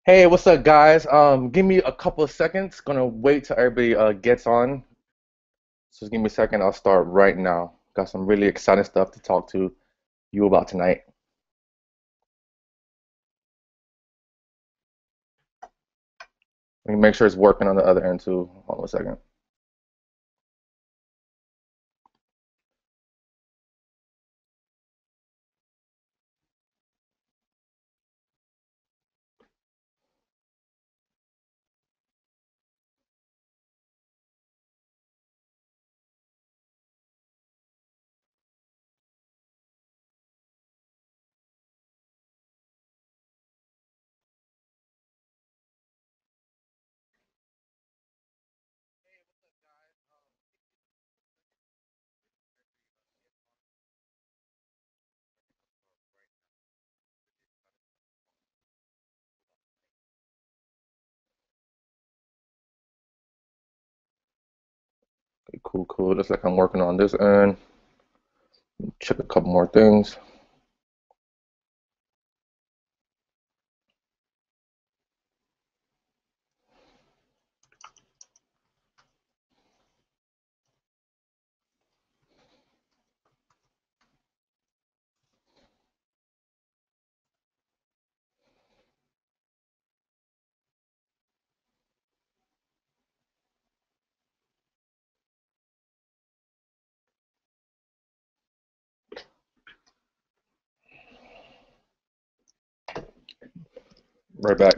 Hey, what's up, guys? Give me a couple of seconds. Gonna wait till everybody gets on. So just give me a second. I'll start right now. Got some really exciting stuff to talk to you about tonight. Let me make sure it's working on the other end too. Hold on a second. Okay, cool, cool. Looks like I'm working on this end. Check a couple more things. Right back.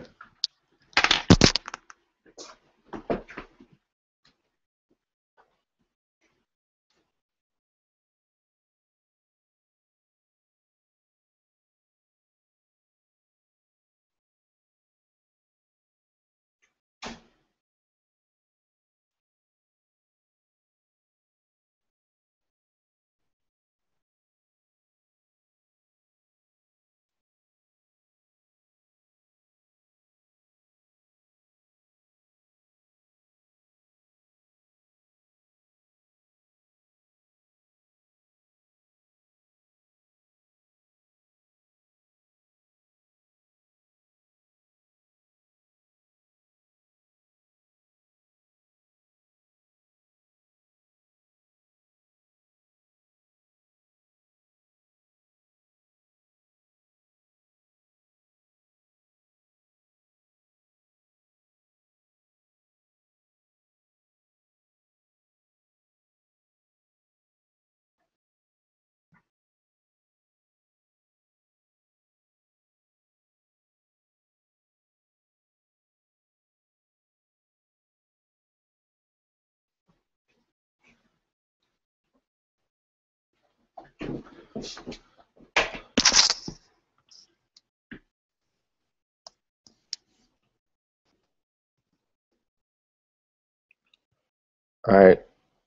All right.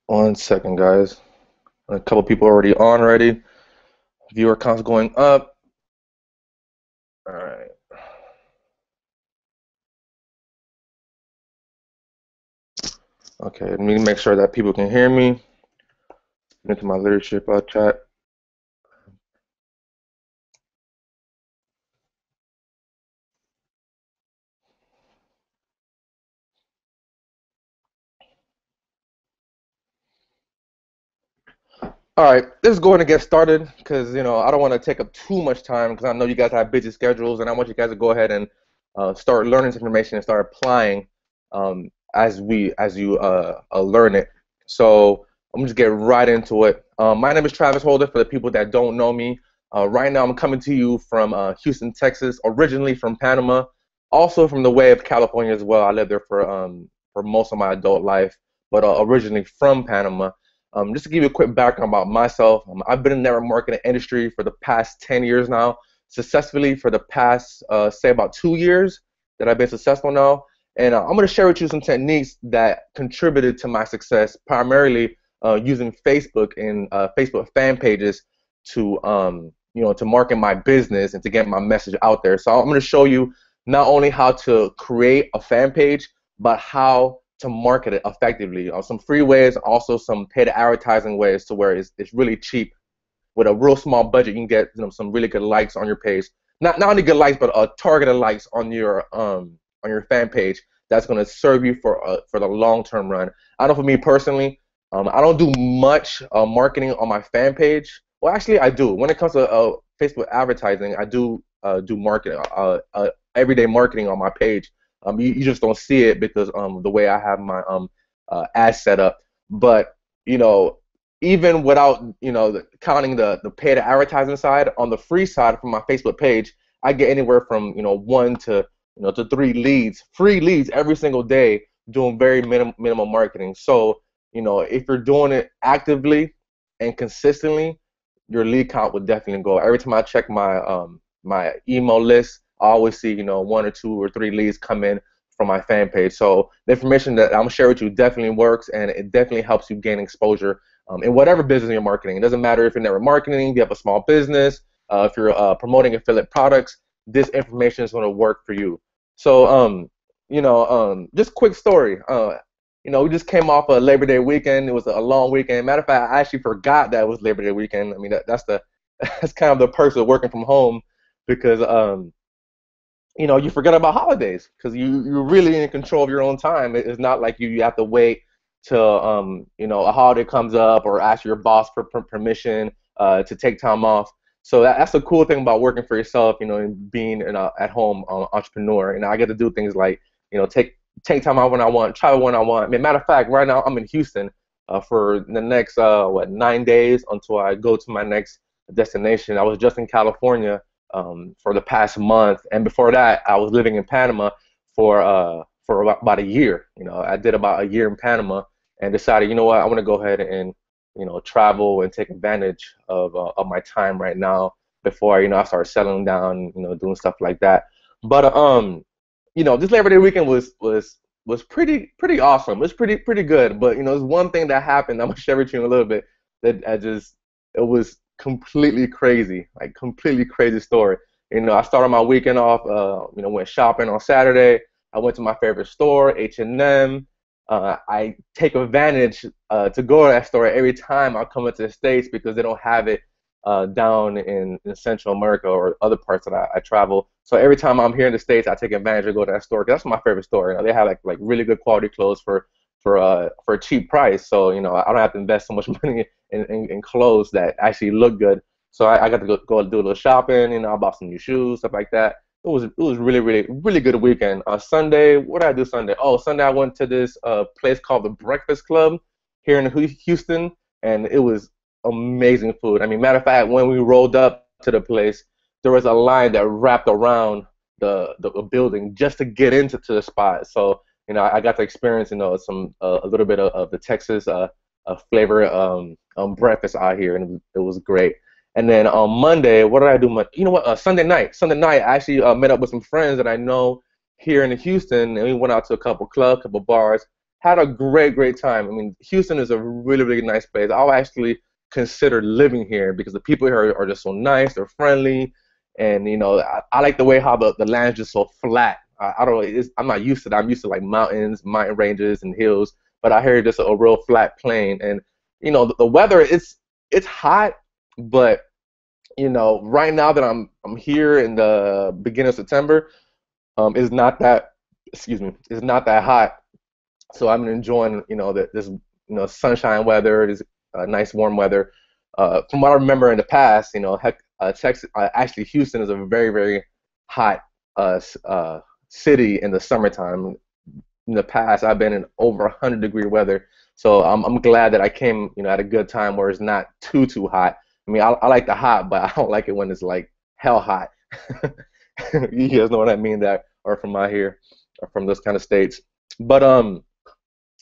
1 second, guys. A couple people already on already. Viewer count's going up. All right. Okay. Let me make sure that people can hear me. Into my leadership chat. All right, let's go ahead and get started because I don't want to take up too much time because I know you guys have busy schedules and I want you guys to go ahead and start learning this information and start applying as you learn it. So I'm gonna just get right into it. My name is Travis Holder. For the people that don't know me, right now I'm coming to you from Houston, Texas, originally from Panama, also from the way of California as well. I lived there for most of my adult life, but originally from Panama. Just to give you a quick background about myself, I've been in the network marketing industry for the past 10 years now, successfully for the past, say, about 2 years that I've been successful now. And I'm going to share with you some techniques that contributed to my success, primarily using Facebook and Facebook fan pages to, to market my business and to get my message out there. So I'm going to show you not only how to create a fan page, but how to market it effectively. Some free ways, also some paid advertising ways to where it's really cheap. With a real small budget, you can get some really good likes on your page not only good likes, but targeted likes on your fan page that's going to serve you for the long term run. I know for me personally, I don't do much marketing on my fan page. Well, actually, I do. When it comes to Facebook advertising, I do marketing, everyday marketing on my page. You just don't see it because the way I have my ads set up. But you know, even without counting the paid advertising side, on the free side from my Facebook page, I get anywhere from one to to three leads, free leads every single day, doing very minimal marketing. So if you're doing it actively and consistently, your lead count would definitely go. Every time I check my email list, I always see one or two or three leads come in from my fan page. So the information that I'm gonna share with you definitely works, and it definitely helps you gain exposure in whatever business you're marketing. It doesn't matter if you're network marketing, if you have a small business, if you're promoting affiliate products. This information is going to work for you. So just quick story. We just came off a Labor Day weekend. It was a long weekend. Matter of fact, I actually forgot that it was Labor Day weekend. I mean, that's the that's kind of the perks of working from home, because you forget about holidays because you're really in control of your own time. It's not like you have to wait till a holiday comes up or ask your boss for permission to take time off. So that's the cool thing about working for yourself, and being an at home entrepreneur. I get to do things like take time out when I want, travel when I want. I mean, matter of fact, right now I'm in Houston for the next 9 days until I go to my next destination. I was just in California for the past month, and before that, I was living in Panama for about a year. I did about a year in Panama, and decided, I want to go ahead and travel and take advantage of my time right now before I start settling down, doing stuff like that. But this Labor Day weekend was pretty awesome. It was pretty good. But there's one thing that happened. I'm gonna share with you in a little bit that it was completely crazy, like completely crazy story. I started my weekend off. Went shopping on Saturday. I went to my favorite store, H&M. I take advantage to go to that store every time I come into the States because they don't have it down in Central America or other parts that I travel. So every time I'm here in the States, I take advantage to go to that store. 'Cause that's my favorite store. They have like really good quality clothes for a cheap price. So I don't have to invest so much money in clothes that actually look good. So I got to go do a little shopping. I bought some new shoes, stuff like that. It was really good weekend. Sunday, what did I do Sunday? Oh, Sunday I went to this place called the Breakfast Club here in Houston, and it was amazing food. I mean, matter of fact, when we rolled up to the place, there was a line that wrapped around the building just to get into the spot. So I got to experience some a little bit of the Texas flavor breakfast out here, and it was great. And then on Monday, what did I do? Sunday night. I actually met up with some friends that I know here in Houston, and we went out to a couple clubs, couple bars. Had a great time. I mean, Houston is a really nice place. I'll actually consider living here because the people here are just so nice. They're friendly, and I like the way how the land's just so flat. I don't know. I'm not used to that. I'm used to like mountains, mountain ranges, and hills. But I hear just a real flat plain, and the weather it's hot, but right now that I'm here in the beginning of September, it's not that it's not that hot. So I'm enjoying this sunshine weather, this nice warm weather. From what I remember in the past, heck, Texas, actually Houston is a very hot city in the summertime. In the past, I've been in over 100-degree weather, so I'm glad that I came at a good time where it's not too hot. I mean, I like the hot, but I don't like it when it's like hell hot. You guys know what I mean, that are from out here, or from those kind of states. But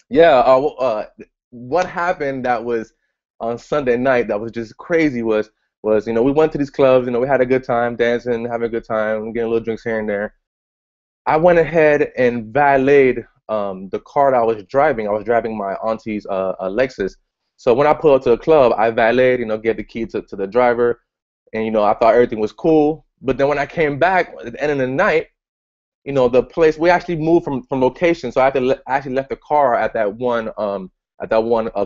yeah. What happened that was on Sunday night that was just crazy was we went to these clubs. We had a good time dancing, having a good time, getting little drinks here and there. I went ahead and valeted the car that I was driving. I was driving my auntie's Lexus. So when I pulled up to the club, I valeted, gave the key to the driver, and I thought everything was cool. But then when I came back at the end of the night, the place, we actually moved from location, so I actually left the car at that one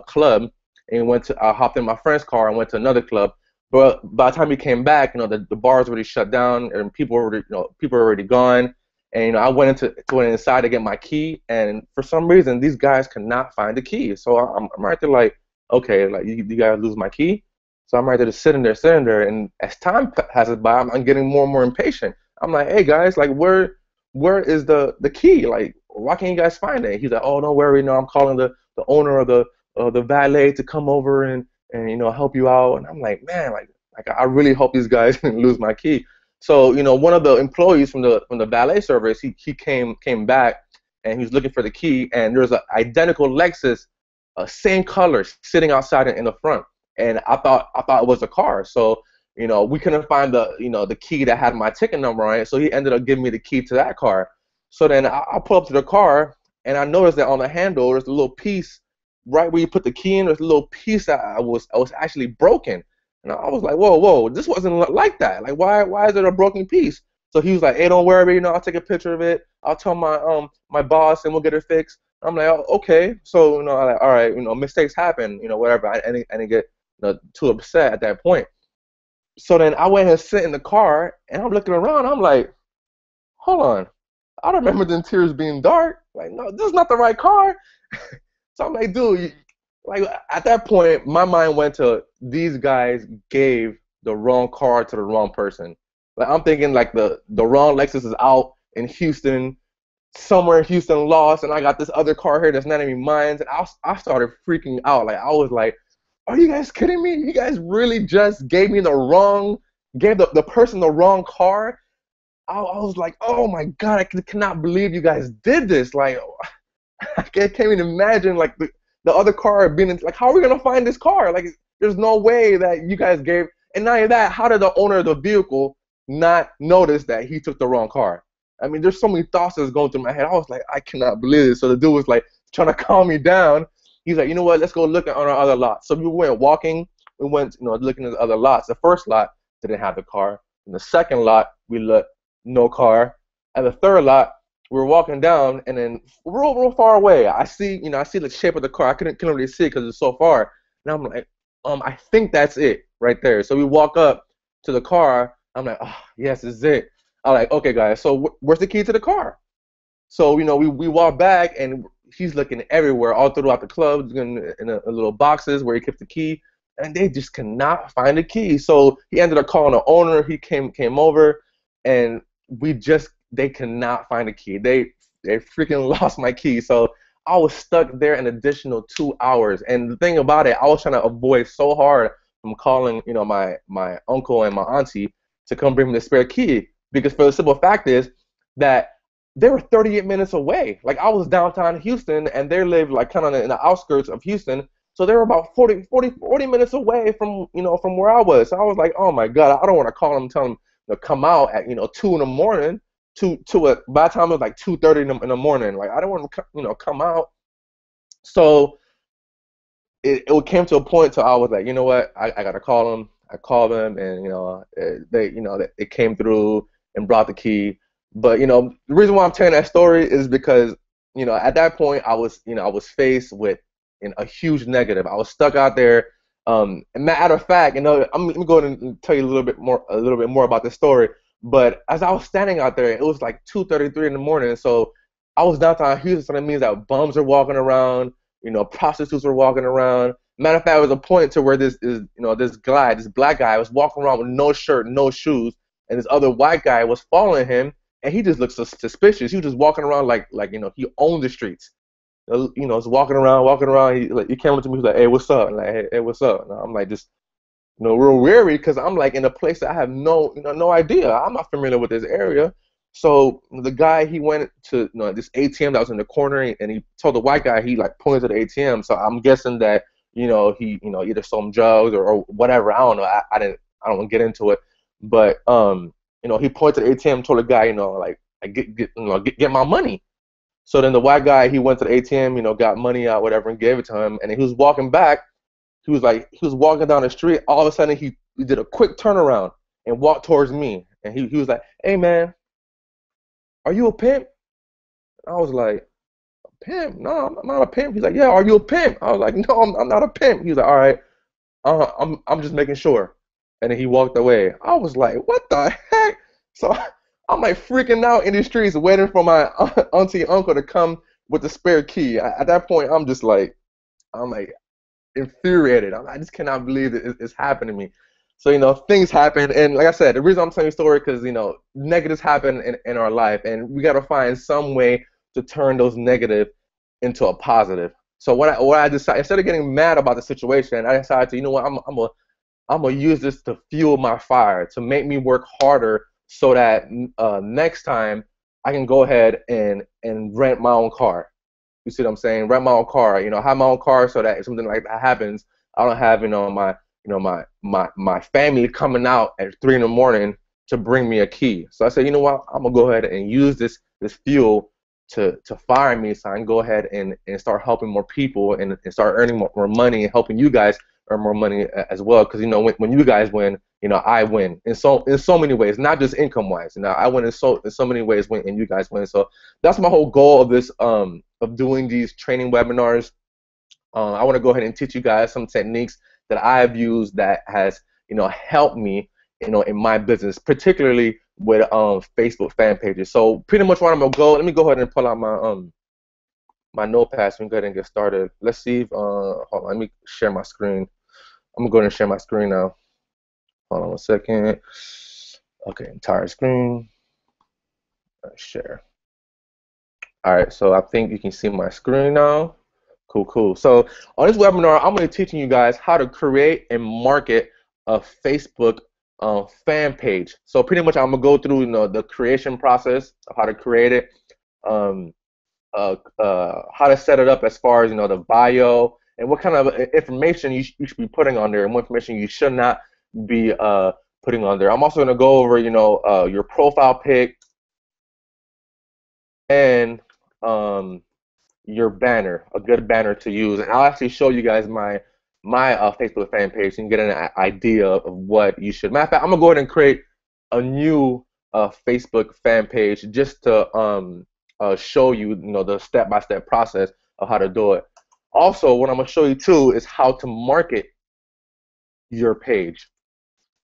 club, and I hopped in my friend's car and went to another club. But by the time he came back, the bars already shut down and people were already gone. And I went inside to get my key, and for some reason these guys could not find the key. So I'm right there like, okay, like you guys lose my key. So I'm right there just sitting there, and as time passes by, I'm getting more and more impatient. I'm like, hey guys, like where is the key? Like why can't you guys find it? He's like, oh, don't worry, no, I'm calling the owner of the valet to come over and help you out. And I'm like, man, like I really hope these guys didn't lose my key. So one of the employees from the valet service, he came back, and he was looking for the key, and there's an identical Lexus, same color, sitting outside in the front. And I thought it was a car. So we couldn't find the key that had my ticket number on it. So he ended up giving me the key to that car. So then I pull up to the car, and I noticed that on the handle there's a little piece right where you put the key in. There's a little piece that I was actually broken. And I was like, whoa, this wasn't like that. Like, why is it a broken piece? So he was like, hey, don't worry, I'll take a picture of it. I'll tell my boss, and we'll get it fixed. I'm like, oh, okay. So I'm like, all right, mistakes happen, whatever. I didn't get too upset at that point. So then I went and sit in the car, and I'm looking around. I'm like, hold on, I don't remember the interiors being dark. Like, no, this is not the right car. So I'm like, dude, like at that point, my mind went to these guys gave the wrong car to the wrong person. Like I'm thinking like the wrong Lexus is out in Houston, somewhere in Houston lost, and I got this other car here that's not even mine. And I started freaking out. Like I was like, are you guys kidding me? You guys really just gave the person the wrong car? I was like, oh my God, I cannot believe you guys did this. Like I can't even imagine like the other car being like, how are we gonna find this car? Like, there's no way that you guys gave. And not only that, how did the owner of the vehicle not notice that he took the wrong car? I mean, there's so many thoughts that's going through my head. I was like, I cannot believe this. So the dude was like trying to calm me down. He's like, you know what? Let's go look at on our other lot. So we went walking. We went, looking at the other lots. The first lot didn't have the car. In the second lot, we looked, no car. At the third lot, we were walking down, and then real far away, I see the shape of the car. I couldn't really see it because it's so far. And I'm like, I think that's it right there. So we walk up to the car. I'm like, oh, yes, this is it. I'm like, okay, guys. So where's the key to the car? So we walk back, and he's looking everywhere, all throughout the club, in a little boxes where he kept the key, and they just cannot find the key. So he ended up calling the owner. He came over, and they cannot find the key. They freaking lost my key. So I was stuck there an additional 2 hours. And the thing about it, I was trying to avoid so hard from calling, my uncle and my auntie to come bring me the spare key, because for the simple fact is that they were 38 minutes away. Like I was downtown Houston, and they lived like kind of in the outskirts of Houston. So they were about 40 minutes away from where I was. So I was like, oh my God, I don't want to call them and tell them to come out at 2 in the morning. By the time it was like 2:30 in the morning, like I don't want to come out. So it came to a point to I was like, you know what, I gotta call them. I called them, and they came through and brought the key. But the reason why I'm telling that story is because at that point I was faced with a huge negative. I was stuck out there. And matter of fact, I'm going to tell you a little bit more about this story. But as I was standing out there, it was like 2:33 in the morning. So I was downtown Houston, so that means that bums are walking around, prostitutes were walking around. Matter of fact, there was a point to where this black guy was walking around with no shirt, no shoes, and this other white guy was following him, and he just looked suspicious. He was just walking around like he owned the streets. Was walking around. He came up to me. He was like, "Hey, what's up?" And like, "Hey, what's up?" And I'm like, just real weary because I'm like in a place that I have no idea. I'm not familiar with this area. So the guy, he went to this ATM that was in the corner, and he told the white guy, he like pointed to the ATM. So I'm guessing that he either sold him drugs or whatever. I don't know. I don't want to get into it, but he pointed to the ATM, told the guy, like get my money. So then the white guy, he went to the ATM, got money out, whatever, and gave it to him. And he was walking back. He was walking down the street. All of a sudden, he did a quick turnaround and walked towards me. And he was like, "Hey, man, are you a pimp?" I was like, "A pimp? No, I'm not a pimp." He's like, "Yeah, are you a pimp?" I was like, "No, I'm not a pimp." He was like, "All right, I'm just making sure." And then he walked away. I was like, what the heck? So I'm like freaking out in the streets, waiting for my auntie and uncle to come with the spare key. At that point, I'm like infuriated. I just cannot believe that it's happened to me. So things happen, and like I said, the reason I'm telling you the story because negatives happen in our life, and we got to find some way to turn those negative into a positive. So what I decided, instead of getting mad about the situation, I decided to, what, I'm gonna use this to fuel my fire, to make me work harder, so that next time I can go ahead and rent my own car. You see what I'm saying? Rent my own car. Have my own car so that if something like that happens, I don't have my family coming out at 3 in the morning to bring me a key. So I said, you know what? I'm gonna go ahead and use this fuel to fire me, so I can go ahead and start helping more people and start earning more money and helping you guys earn more money as well. Because when you guys win, I win in so many ways, not just income wise. I win in so many ways when and you guys win. So that's my whole goal of this of doing these training webinars. I want to go ahead and teach you guys some techniques that I've used that has helped me in my business, particularly with Facebook fan pages. So pretty much what I'm gonna go. Let me go ahead and pull out my notepad so we can go ahead and get started. Let's see if hold on, let me share my screen. I'm gonna go ahead and share my screen now. Hold on a second. Okay, entire screen. Share. All right, so I think you can see my screen now. Cool, cool. So on this webinar, I'm going to be teaching you guys how to create and market a Facebook fan page. So pretty much I'm going to go through the creation process of how to create it, how to set it up as far as the bio, and what kind of information you should be putting on there, and what information you should not be putting on there. I'm also going to go over your profile pic and your banner, a good banner to use, and I'll actually show you guys my Facebook fan page so you can get an idea of what you should. Matter of fact, I'm gonna go ahead and create a new Facebook fan page just to show you, the step-by-step process of how to do it. Also, what I'm gonna show you too is how to market your page.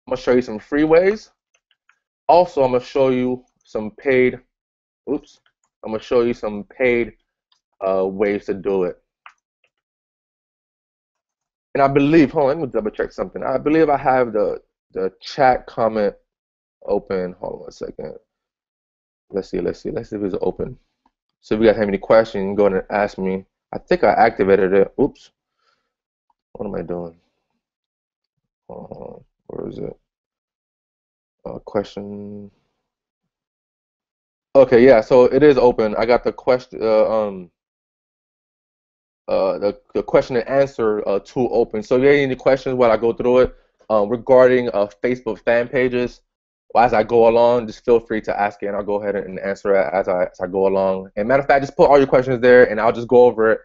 I'm gonna show you some free ways. Also, I'm gonna show you some paid. Oops. I'm gonna show you some paid ways to do it. And I believe, hold on, let me double check something. I believe I have the chat comment open. Hold on one second. Let's see if it's open. So if you guys have any questions, you can go ahead and ask me. I think I activated it. Oops. What am I doing? Where is it? Question. Okay, yeah, so it is open. I got the question. The question and answer tool open. So if you have any questions while I go through it regarding Facebook fan pages, as I go along, just feel free to ask it, and I'll go ahead and answer it as I go along. And matter of fact, just put all your questions there, and I'll just go over it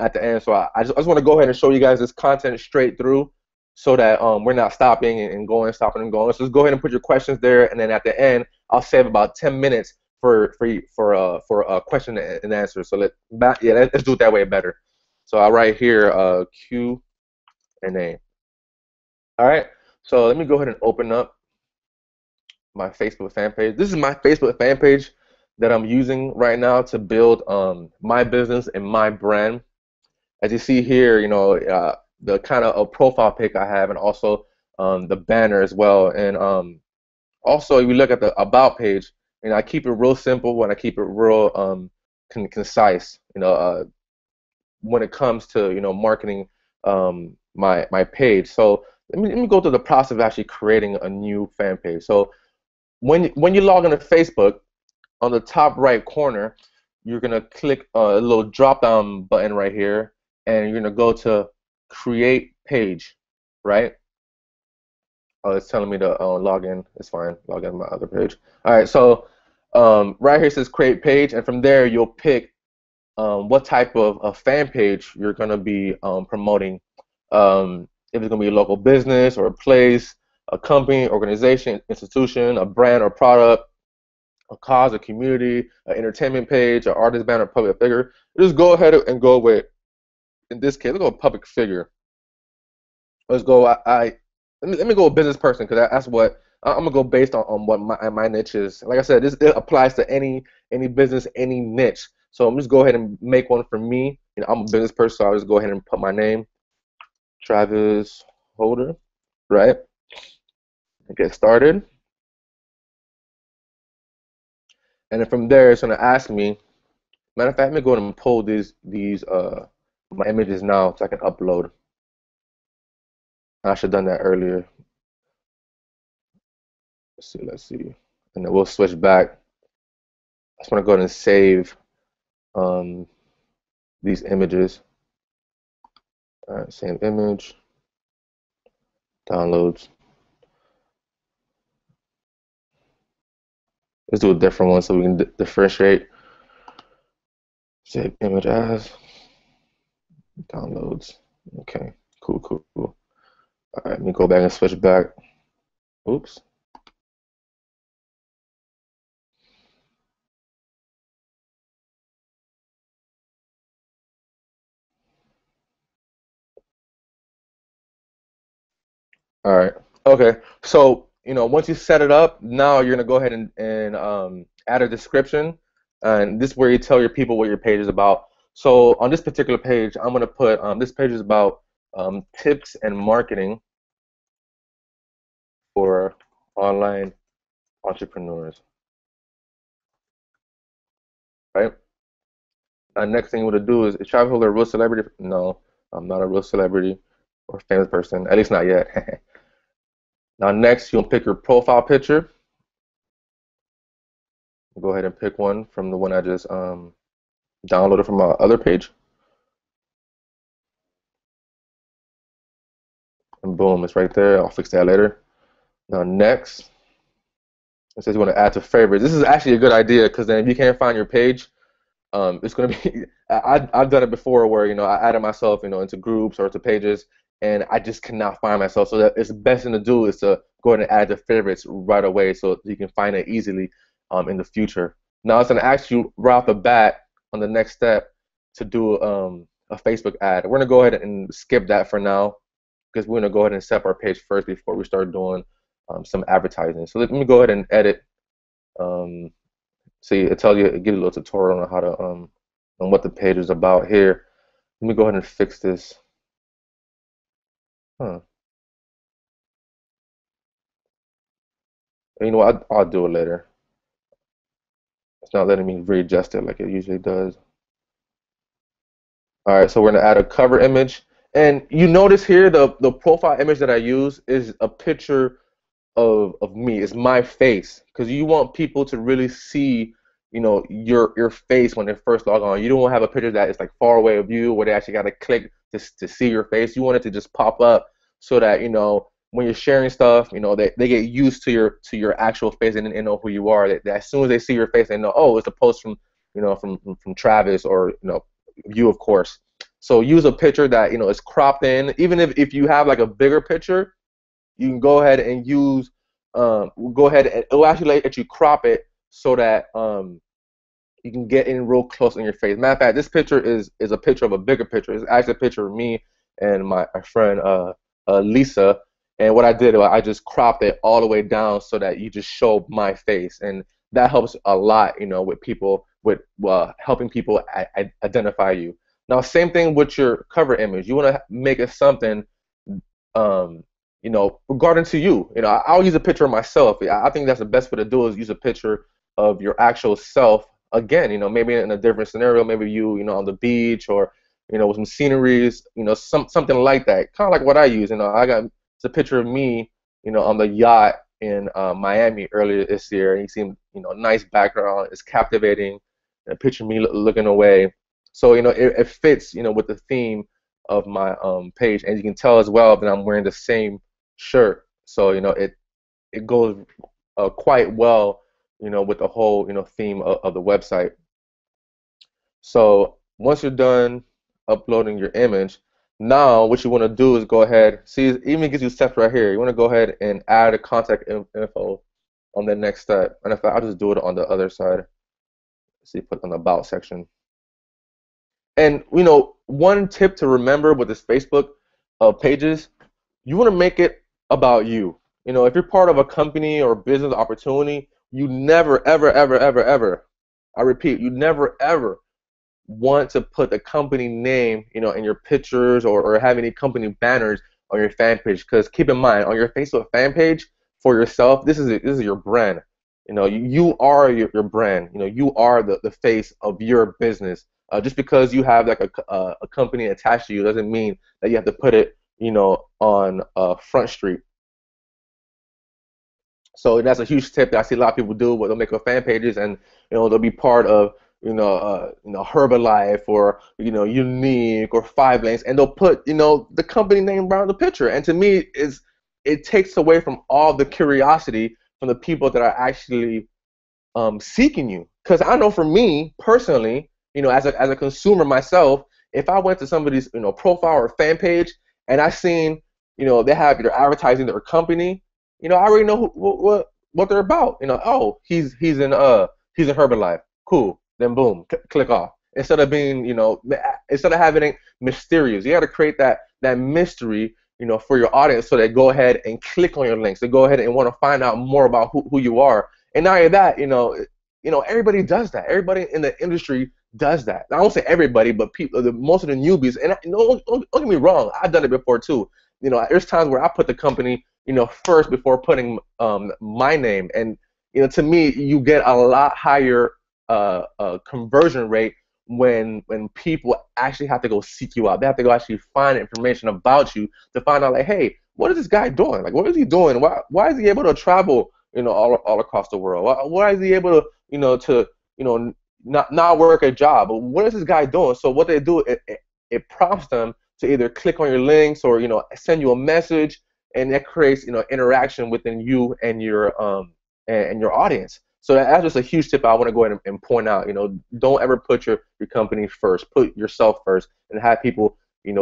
at the end. So I just want to go ahead and show you guys this content straight through, so that we're not stopping and going, stopping and going. So just go ahead and put your questions there, and then at the end, I'll save about 10 minutes for a question and answer. So let's do it that way better. So I'll write here Q&A. All right. So let me go ahead and open up my Facebook fan page. This is my Facebook fan page that I'm using right now to build my business and my brand. As you see here, the kind of a profile pic I have, and also the banner as well. And also, if you look at the about page, I keep it real simple and I keep it real concise. When it comes to marketing my page. So let me go through the process of actually creating a new fan page. So when you log into Facebook, on the top right corner, you're gonna click a little drop down button right here, and you're gonna go to create page, right? Oh, it's telling me to log in. It's fine. Log in to my other page. All right. So right here it says create page, and from there you'll pick what type of fan page you're going to be promoting. If it's going to be a local business or a place, a company, organization, institution, a brand or product, a cause, a community, an entertainment page, an artist, band, or public figure. Just go ahead and go with, in this case, let's go with public figure. Let's go. let me go with business person because that's what I'm gonna go based on what my niche is. Like I said, this it applies to any business, any niche. So I'm just go ahead and make one for me. I'm a business person, so I'll just go ahead and put my name, Travis Holder, right? And get started. And then from there, it's gonna ask me. Matter of fact, let me go ahead and pull these my images now so I can upload. I should have done that earlier. Let's see, and then we'll switch back. I just want to go ahead and save um, these images. All right, same image, downloads. Let's do a different one so we can differentiate. Save image as downloads. Okay, cool, cool, cool. All right, let me go back and switch back. Oops. All right. Okay. So, once you set it up, now you're gonna go ahead and add a description, and this is where you tell your people what your page is about. So on this particular page, I'm gonna put this page is about tips and marketing for online entrepreneurs, right? Next thing you want to do is Travis Holder a real celebrity? No, I'm not a real celebrity or famous person, at least not yet. Now next, you'll pick your profile picture. Go ahead and pick one from the one I just downloaded from my other page. And boom, it's right there. I'll fix that later. Now next, it says you want to add to favorites. This is actually a good idea because then if you can't find your page, it's going to be, I've done it before where, I added myself, into groups or to pages and I just cannot find myself. So that it's the best thing to do is to go ahead and add the favorites right away so you can find it easily in the future. Now it's going to ask you right off the bat on the next step to do a Facebook ad. We're going to go ahead and skip that for now because we're going to go ahead and set up our page first before we start doing some advertising. So let me go ahead and edit. See, it tells you, it gives you a little tutorial on how to on what the page is about here. Let me go ahead and fix this. Huh. You know what? I'll do it later. It's not letting me readjust it like it usually does. All right, so we're gonna add a cover image, and you notice here the profile image that I use is a picture of me. It's my face because you want people to really see, your face when they first log on. You don't want to have a picture that is like far away of you where they actually got to click to see your face. You want it to just pop up so that when you're sharing stuff, they get used to your actual face and they know who you are. As soon as they see your face, they know, oh, it's a post from from Travis or you, of course. So use a picture that is cropped in. Even if you have like a bigger picture, you can go ahead and use go ahead and it'll actually let you crop it so that you can get in real close in your face. Matter of fact, this picture is a picture of a bigger picture. It's actually a picture of me and my friend Lisa. And what I did, I just cropped it all the way down so that you just show my face, and that helps a lot, with people with helping people identify you. Now, same thing with your cover image. You want to make it something um, regarding to you. I'll use a picture of myself. I think that's the best way to do is use a picture of your actual self. Again, maybe in a different scenario, maybe you, on the beach or, with some sceneries, something like that. Kind of like what I use. It's a picture of me, on the yacht in Miami earlier this year. And you see, nice background. It's captivating. A picture of me looking away. So, it fits, with the theme of my page, and you can tell as well that I'm wearing the same shirt, so it goes quite well, with the whole theme of the website. So once you're done uploading your image, now what you want to do is go ahead. See, it even gives you steps right here. You want to go ahead and add a contact info on the next step, and if I'll just do it on the other side. See, put on the about section. And one tip to remember with this Facebook pages, you want to make it about you. You know, if you're part of a company or business opportunity, you never, ever, ever, ever, ever, I repeat, you never, ever want to put the company name, you know, in your pictures or have any company banners on your fan page. Because keep in mind, on your Facebook fan page for yourself, this is your brand. You know, you are your brand. You know, you are the face of your business. Just because you have like a company attached to you doesn't mean that you have to put it, you know, on Front Street. So that's a huge tip that I see a lot of people do. Where they'll make a fan pages, and you know they'll be part of Herbalife or Unique or Five Lanes, and they'll put the company name around the picture. And to me, is it takes away from all the curiosity from the people that are actually seeking you. Because I know for me personally, as a consumer myself, if I went to somebody's profile or fan page and I seen they have they're advertising their company, I already know what they're about. Oh, he's in Herbalife. Cool. Then boom, click off. Instead of being instead of having it mysterious, you got to create that mystery. For your audience, so they go ahead and click on your links. They go ahead and want to find out more about who you are. And not only that, everybody does that. Everybody in the industry does that. I won't say everybody, but people, most of the newbies. And don't get me wrong, I've done it before too. There's times where I put the company, first before putting my name. And to me, you get a lot higher conversion rate when people actually have to go seek you out. They have to go actually find information about you to find out, like, hey, what is this guy doing? Like, what is he doing? Why is he able to travel, all across the world? Why is he able to, not work a job? What is this guy doing? So what they do, it prompts them to either click on your links or send you a message, and that creates interaction within you and your audience. So that's just a huge tip I want to go ahead and point out. Don't ever put your company first. Put yourself first, and have people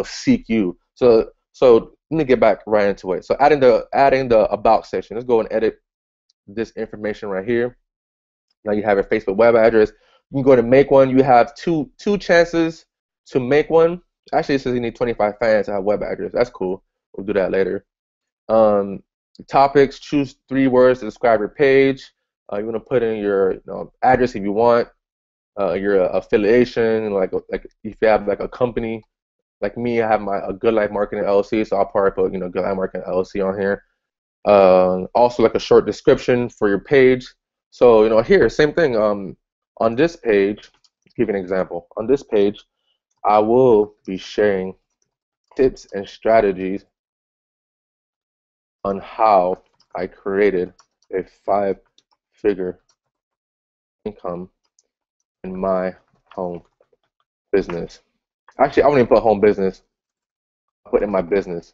seek you. So let me get back right into it. So adding the about section. Let's go and edit this information right here. Now you have your Facebook web address. You can go ahead and make one. You have two chances to make one. Actually, it says you need 25 fans to have web address. That's cool. We'll do that later. Um, Topics. Choose 3 words to describe your page. You want to put in your address if you want. Your affiliation, like if you have like a company, like me, I have my a Good Life Marketing LLC, so I'll probably put Good Life Marketing LLC on here. Also like a short description for your page. So here, same thing. On this page, give you an example. On this page, I will be sharing tips and strategies on how I created a 5-figure income in my home business. Actually, I wouldn't even put home business. I put in my business.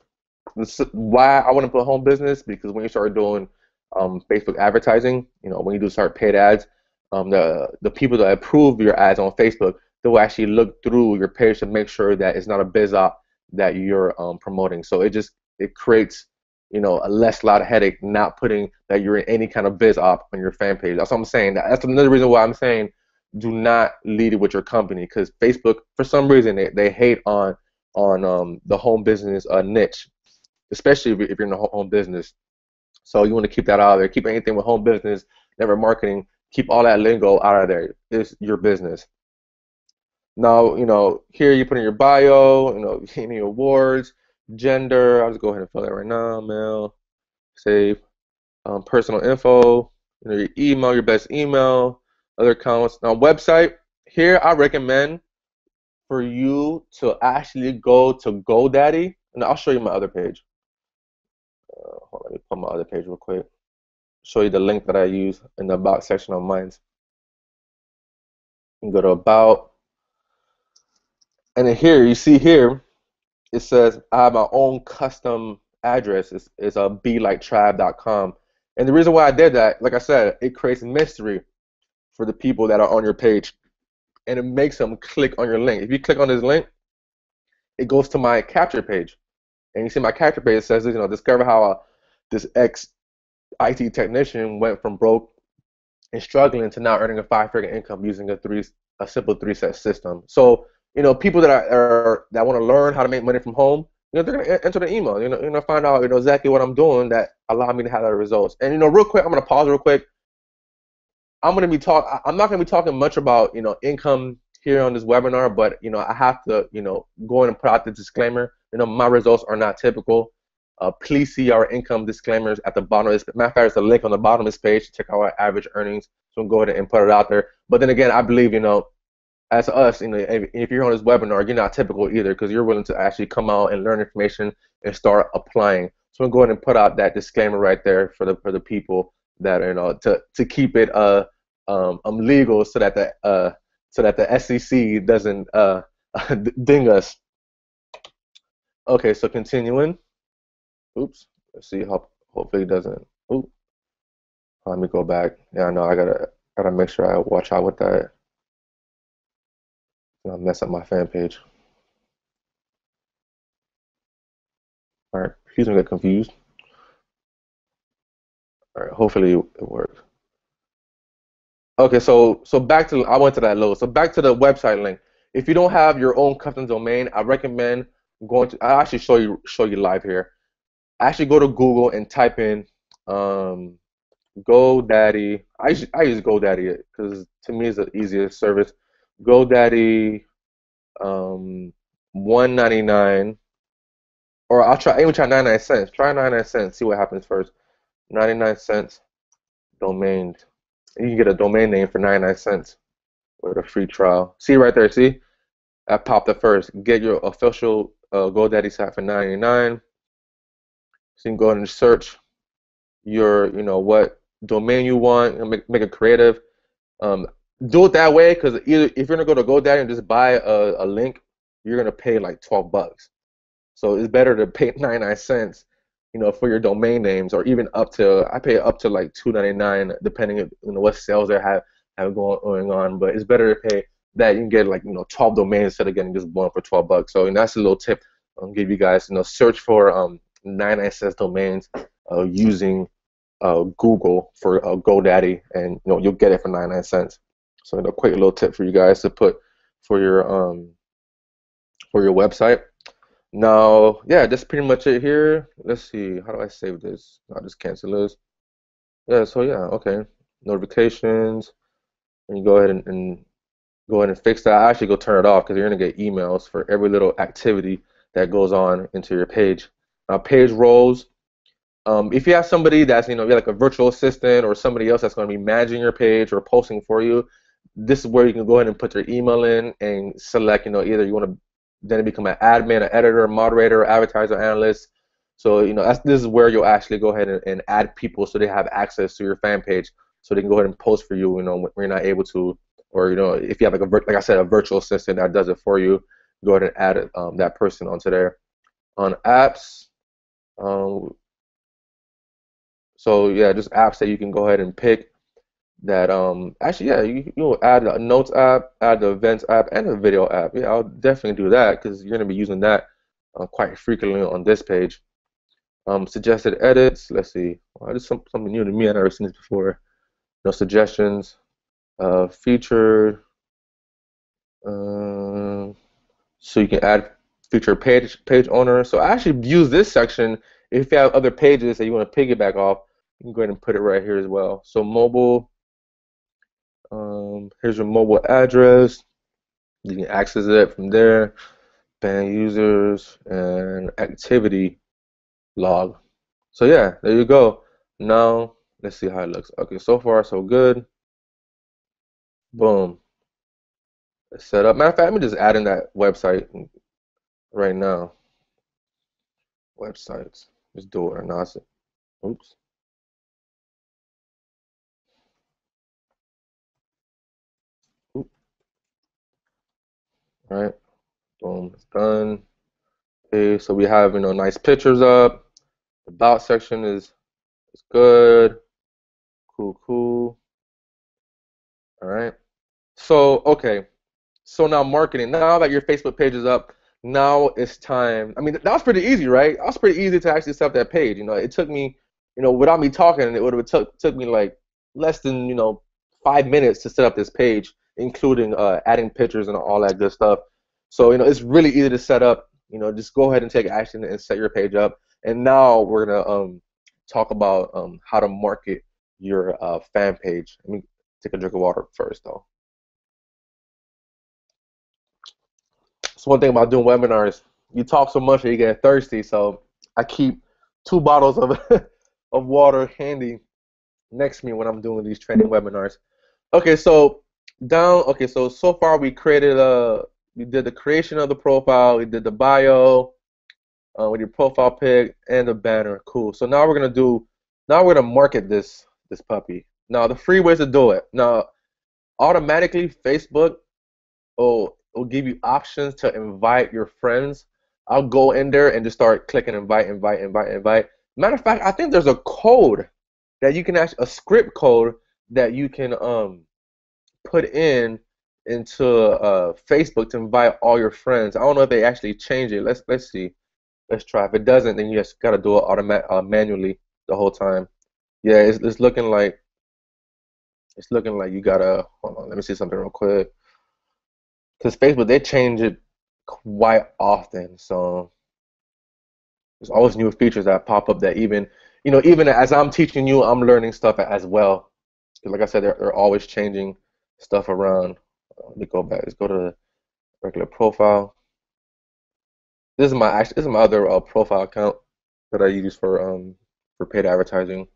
Why I wouldn't put home business? Because when you start doing Facebook advertising, when you do start paid ads, the people that approve your ads on Facebook, they will actually look through your page to make sure that it's not a biz op that you're promoting. So it creates a lot of headache not putting that you're in any kind of biz op on your fan page. That's what I'm saying. That's another reason why I'm saying do not lead it with your company, because Facebook, for some reason, they hate on the home business niche, especially if you're in the home business. So you want to keep that out of there. Keep anything with home business, network marketing. Keep all that lingo out of there. It's your business. Now, here you put in your bio, any awards, gender. I'll just go ahead and fill that right now. Male, save, personal info, your email, your best email, other accounts. Now, website. Here, I recommend for you to actually go to GoDaddy, and I'll show you my other page. Hold on, let me pull my other page real quick. Show you the link that I use in the about section of mine. You can go to about, and then here you see here it says I have my own custom address. It's a beliketravv.com, and the reason why I did that, like I said, it creates mystery for the people that are on your page, and it makes them click on your link. If you click on this link, it goes to my capture page, and you see my capture page says, discover how this ex-IT technician went from broke and struggling to now earning a 5-figure income using a simple 3-step system. So people that want to learn how to make money from home, they're gonna enter the email. Find out exactly what I'm doing that allow me to have the results. And real quick, I'm gonna pause real quick. I'm not gonna be talking much about income here on this webinar, but I have to go in and put out the disclaimer. My results are not typical. Please see our income disclaimers at the bottom of this. Matter of fact, there's a link on the bottom of this page to check out our average earnings. So go ahead and put it out there. But then again, I believe as us, if you're on this webinar, you're not typical either because you're willing to actually come out and learn information and start applying. So I'm going to go ahead and put out that disclaimer right there for the people that to keep it legal so that the SEC doesn't ding us. Okay, so continuing. Oops. Let's see how hopefully it doesn't. Oops. Let me go back. Yeah, I know I gotta make sure I watch out with that. I'll mess up my fan page. All right, please don't get confused. All right, hopefully it works. Okay, so back to I went to that low. So back to the website link. If you don't have your own custom domain, I recommend going to. I'll actually show you live here. Actually go to Google and type in GoDaddy. I use GoDaddy because to me it's the easiest service. GoDaddy 199, or I'll even try 99 cents. Try 99 cents. See what happens first. 99 cents domain. You can get a domain name for 99 cents with a free trial. See right there. See that popped up first. Get your official GoDaddy site for 99. So you can go ahead and search your what domain you want and make it creative. Do it that way because either if you're gonna go to GoDaddy and just buy a link, you're gonna pay like $12. So it's better to pay 99 cents, for your domain names, or even I pay up to like $2.99 depending on what sales they have going on. But it's better to pay that. You can get like 12 domains instead of getting just one for $12. So that's a little tip I'll give you guys. Search for 99 cents domains using Google for GoDaddy, and you'll get it for 99 cents. So a quick little tip for you guys to put for your website. Now, yeah, that's pretty much it here. Let's see, how do I save this? I'll just cancel this. Yeah, so yeah, okay. Notifications, and you go ahead and fix that. I actually go turn it off because you're gonna get emails for every little activity that goes on into your page. Now, page roles. If you have somebody that's you're like a virtual assistant or somebody else that's going to be managing your page or posting for you, this is where you can go ahead and put your email in and select either you want to then become an admin, an editor, moderator, advertiser, analyst. So this is where you'll actually go ahead and add people so they have access to your fan page, so they can go ahead and post for you. When you're not able to, or if you have like I said, a virtual assistant that does it for you, go ahead and add that person onto there. On apps. So yeah, just apps that you can go ahead and pick that actually, yeah, you'll add a notes app, add the events app, and a video app. Yeah, I'll definitely do that because you're going to be using that quite frequently on this page. Suggested edits, let's see. Well, this is something new to me. I've never seen this before. Suggestions, featured, so you can add feature page owner. So I actually use this section if you have other pages that you want to piggyback off. You can go ahead and put it right here as well. So mobile, here's your mobile address. You can access it from there. Ban users and activity log. So yeah, there you go. Now let's see how it looks. Okay, so far so good. Boom. It's set up. Matter of fact, let me just add in that website right now. Websites. Just do it or not. Oops. All right, boom, it's done. Okay, so we have nice pictures up. The about section is good. Cool. All right. So okay, so now marketing. Now that your Facebook page is up, now it's time. I mean, that was pretty easy, right? That was pretty easy to actually set up that page. It took me, without me talking, it would have took me like less than 5 minutes to set up this page, including adding pictures and all that good stuff. So it's really easy to set up. just go ahead and take action and set your page up. And now we're gonna talk about how to market your fan page. Let me take a drink of water first, though. So one thing about doing webinars, you talk so much that you get thirsty. So I keep 2 bottles of of water handy next to me when I'm doing these training webinars. Okay, so so far we did the creation of the profile, we did the bio, with your profile pic and the banner. Cool. So now we're gonna market this puppy. Now the free ways to do it. Now automatically Facebook will give you options to invite your friends. I'll go in there and just start clicking invite, invite, invite, invite. Matter of fact, I think there's a code that you can actually a script code that you can put into Facebook to invite all your friends. I don't know if they actually change it. Let's see. Let's try. If it doesn't, then you just gotta do it manually the whole time. Yeah, it's looking like you gotta hold on. Let me see something real quick. Because Facebook they change it quite often, so there's always new features that pop up that even as I'm teaching you, I'm learning stuff as well. 'Cause like I said, they're always changing stuff around. Let me go back. Let's go to the regular profile. This is my other profile account that I use for paid advertising.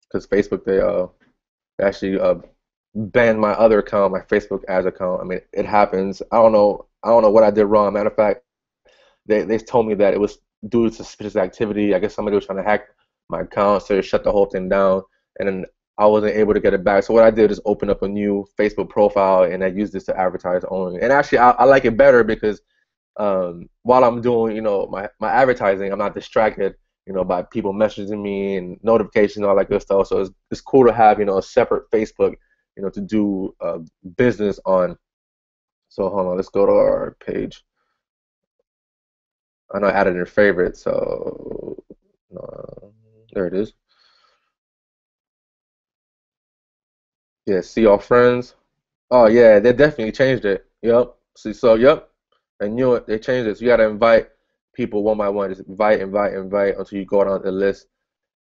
Because Facebook they actually banned my other account, my Facebook ads account. I mean, it happens. I don't know what I did wrong. Matter of fact, they told me that it was due to suspicious activity. I guess somebody was trying to hack my account, so they shut the whole thing down, and then I wasn't able to get it back. So what I did is open up a new Facebook profile, and I used this to advertise only. And actually, I like it better because while I'm doing, my advertising, I'm not distracted, by people messaging me and notifications and all that good stuff. So it's cool to have, a separate Facebook, to do business on. So hold on, let's go to our page. I know I added your favorite, so there it is. Yeah, see all friends. Oh yeah, they definitely changed it. Yep. See, so yep, I knew it. They changed it. So you gotta invite people one by one. Just invite, invite, invite until you go down the list.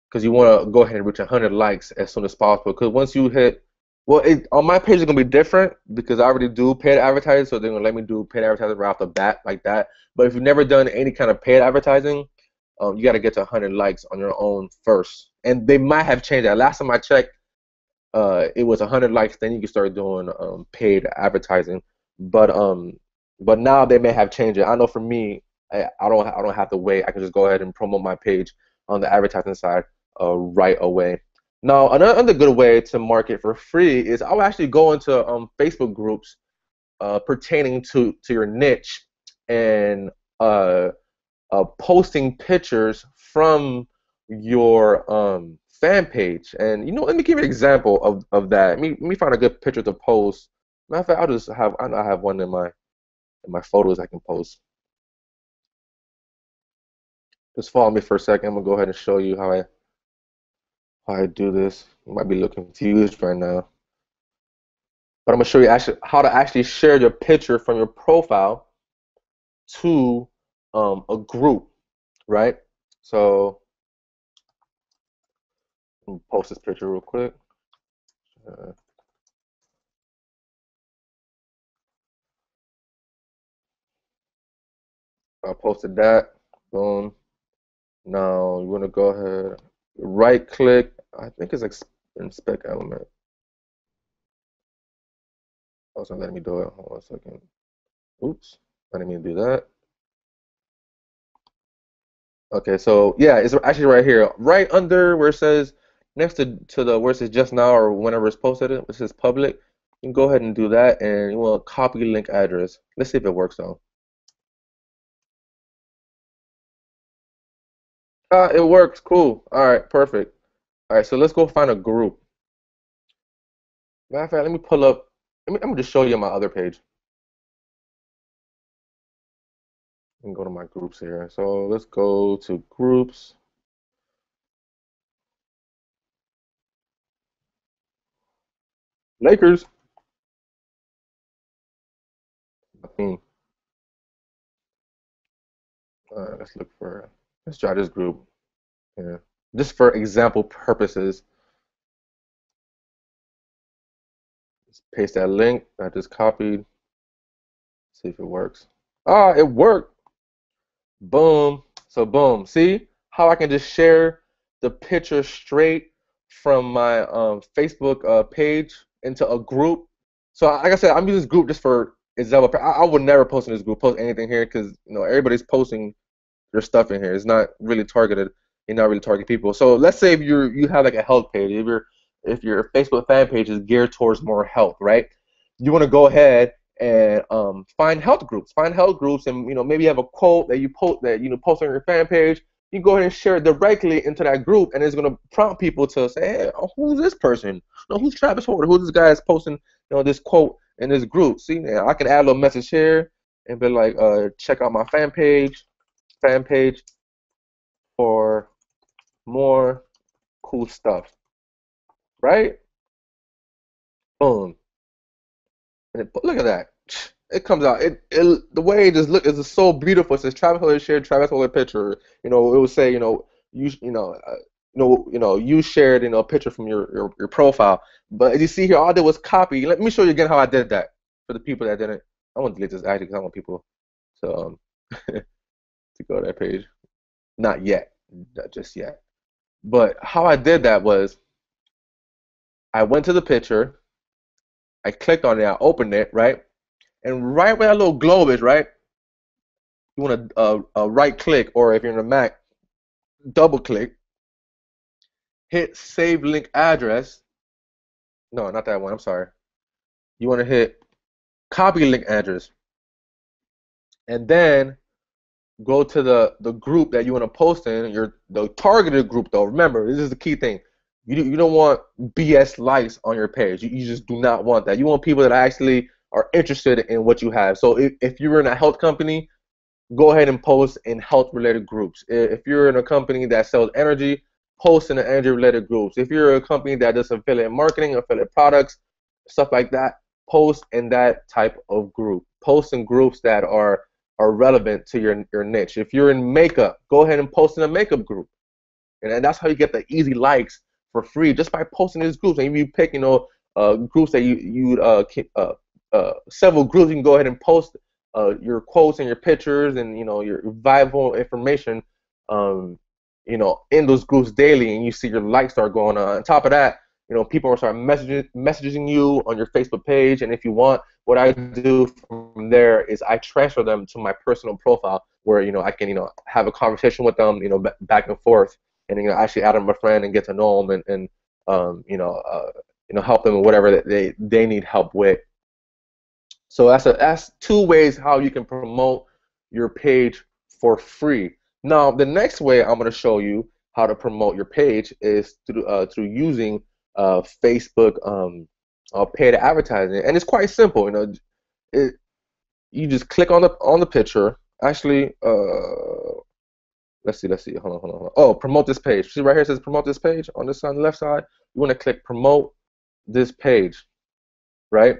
Because you want to go ahead and reach 100 likes as soon as possible. Because once you hit, well, on my page it's gonna be different because I already do paid advertising, so they're gonna let me do paid advertising right off the bat like that. But if you've never done any kind of paid advertising, you got to get to 100 likes on your own first. And they might have changed that. Last time I checked, it was 100 likes. Then you can start doing paid advertising. But but now they may have changed it. I know for me, I don't have to wait. I can just go ahead and promote my page on the advertising side right away. Now, another good way to market for free is I'll actually go into Facebook groups pertaining to your niche and posting pictures from your fan page. And let me give you an example of that. Let me find a good picture to post. Matter of fact, I know I have one in my photos I can post. Just follow me for a second. I'm gonna go ahead and show you how I do this. You might be looking confused right now. But I'm gonna show you actually how to actually share your picture from your profile to a group, right? So let me post this picture real quick. Uh, I posted that. Boom. Now you want to go ahead, right click. I think it's inspect element. Oh, it's not letting me do it. Hold on a second. Oops. I didn't mean to do that. Okay, so yeah, it's actually right here, right under where it says next to the where it says just now or whenever it's posted, it says public. You can go ahead and do that, and you want to copy link address. Let's see if it works though. Ah, it works. Cool. All right, perfect. All right, so let's go find a group. Matter of fact, let me pull up. I'm gonna just show you on my other page. And go to my groups here. So let's go to groups. Lakers. I mean, Let's try this group. Yeah. Just for example purposes, let's paste that link I just copied. See if it works. Ah, it worked. Boom. So boom. See how I can just share the picture straight from my Facebook page into a group. So like I said, I'm using this group just for example. I would never post in this group, post anything here because everybody's posting their stuff in here. It's not really targeted. You're not really targeting people. So let's say if you have like a health page, if your Facebook fan page is geared towards more health, right? You want to go ahead and find health groups. Find health groups, and maybe you have a quote that you post on your fan page. You go ahead and share it directly into that group, and it's gonna prompt people to say, "Hey, who's this person? Who's Travis Horton? Who's this guy that's posting this quote in this group?" See, I can add a little message here and be like, "Check out my fan page for more cool stuff." Right? Boom. And look at that. It comes out. The way it just look is just so beautiful. It says Travis Holder shared Travis Holder picture. It will say you shared a picture from your profile. But as you see here, all I did was copy. Let me show you again how I did that for the people that didn't. I want to delete this actually because I want people to go to that page. Not yet, not just yet. But how I did that was I went to the picture, I clicked on it, I opened it, right? And right where that little globe is, right? You want to right click, or if you're in a Mac, double click, hit save link address. No, not that one, I'm sorry. You want to hit copy link address. And then go to the group that you want to post in, the targeted group though. Remember, this is the key thing. You don't want BS likes on your page. You just do not want that. You want people that actually are interested in what you have. So if you're in a health company, go ahead and post in health related groups. If you're in a company that sells energy, post in the energy related groups. If you're a company that does affiliate marketing, affiliate products, stuff like that, post in that type of group. Post in groups that are relevant to your niche. If you're in makeup, go ahead and post in a makeup group. And that's how you get the easy likes for free, just by posting these groups. And if you pick, groups that several groups, you can go ahead and post your quotes and your pictures and your viable information, in those groups daily, and you see your likes start going on. On top of that, people will start messaging you on your Facebook page, and if you want, what I do from there is I transfer them to my personal profile, where I can have a conversation with them, back and forth, and actually add them a friend and get to know them, and help them with whatever that they need help with. So that's two ways how you can promote your page for free. Now, the next way I'm going to show you how to promote your page is through using Facebook paid advertising, and it's quite simple. It, you just click on the picture. Actually, let's see. Hold on. Oh, promote this page. See right here, it says promote this page on this on the left side. You want to click promote this page, right?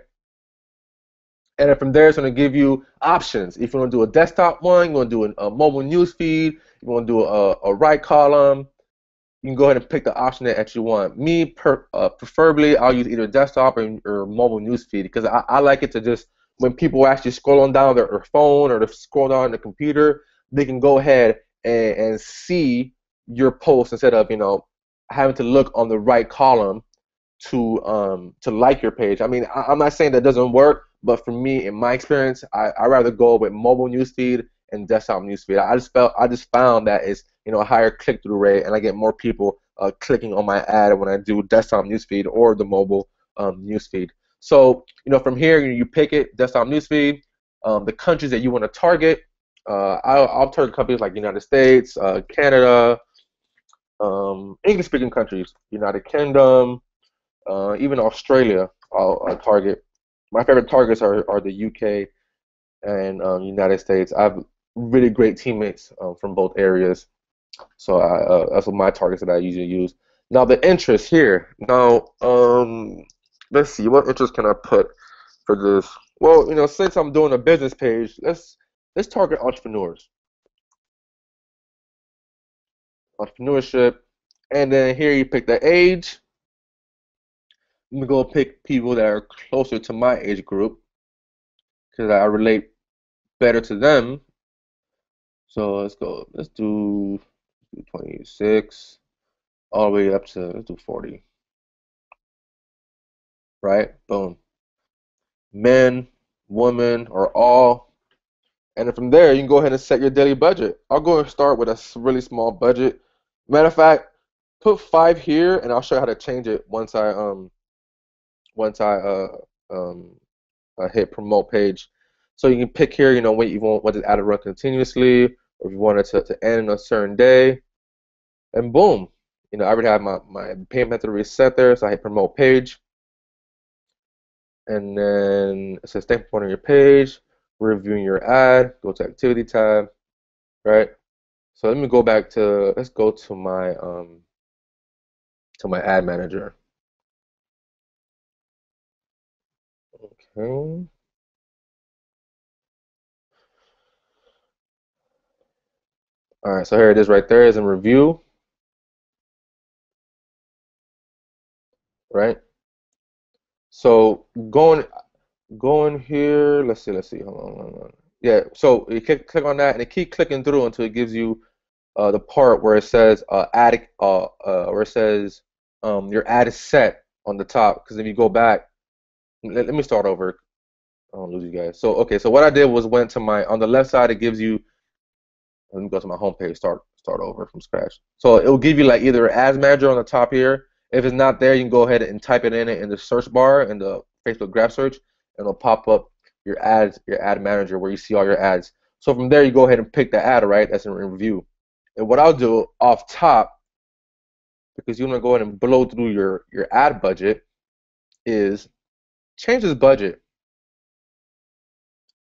And then from there, it's going to give you options. If you want to do a desktop one, you want to do a mobile news feed, you want to do a right column, you can go ahead and pick the option that you want. Preferably, I'll use either desktop or mobile news feed, because I like it to just, when people actually scroll on down their phone or they scroll down the computer, they can go ahead and see your post instead of having to look on the right column to like your page. I mean, I'm not saying that doesn't work, but for me, in my experience, I rather go with mobile newsfeed and desktop newsfeed. I just found that it's a higher click-through rate, and I get more people clicking on my ad when I do desktop newsfeed or the mobile newsfeed. So from here, you pick it, desktop newsfeed, the countries that you want to target. I'll target companies like United States, Canada, English-speaking countries, United Kingdom, even Australia. I'll target. My favorite targets are the UK and United States. I have really great teammates from both areas, so that's what my targets that I usually use. Now the interest here. Now let's see, what interest can I put for this? Well, since I'm doing a business page, let's target entrepreneurs. entrepreneurship, and then here you pick the age. I'm gonna go pick people that are closer to my age group because I relate better to them. So let's go. Let's do 26 all the way up to let's do 40. Right? Boom. Men, women, or all. And then from there, you can go ahead and set your daily budget. I'll go and start with a really small budget. Matter of fact, put 5 here, and I'll show you how to change it once um I hit promote page. So you can pick here, what you want the ad to run continuously, or if you want it to end on a certain day, and boom. I already have my payment method reset there, so I hit promote page, and then it says thank you for on your page, reviewing your ad, go to activity tab, right? So let me go back to, let's go to my ad manager. Okay. All right, so here it is right there, is in review, right? So going here, let's see, hold on. Yeah, so you click on that and it keep clicking through until it gives you the part where it says where it says your ad is set on the top. Because if you go back, let me start over. I don't lose you guys. So okay, so what I did was went to on the left side. It gives you. Let me go to my home page. Start over from scratch. So it will give you like either Ads Manager on the top here. If it's not there, you can go ahead and type it in the search bar in the Facebook graph search, and it'll pop up your ad manager where you see all your ads. So from there, you go ahead and pick the ad, right? That's in review. And what I'll do off top, because you want to go ahead and blow through your ad budget, is change this budget.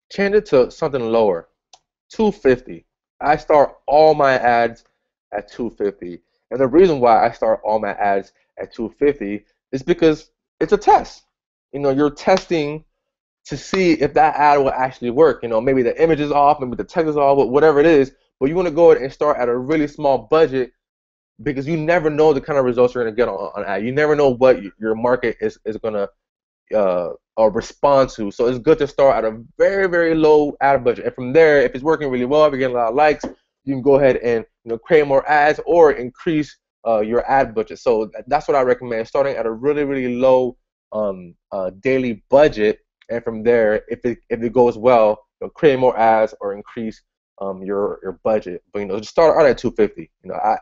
Change it to something lower, 250. I start all my ads at 250. And the reason why I start all my ads at 250 is because it's a test. You're testing to see if that ad will actually work. Maybe the image is off, maybe the text is off, whatever it is. But you want to go ahead and start at a really small budget because you never know the kind of results you're going to get on ad. You never know what your market is going to respond to. So it's good to start at a very, very low ad budget. And from there, if it's working really well, if you're getting a lot of likes, you can go ahead and create more ads or increase your ad budget. So that's what I recommend, starting at a really, really low daily budget. And from there, if it goes well, create more ads or increase your budget. But just start out at 250.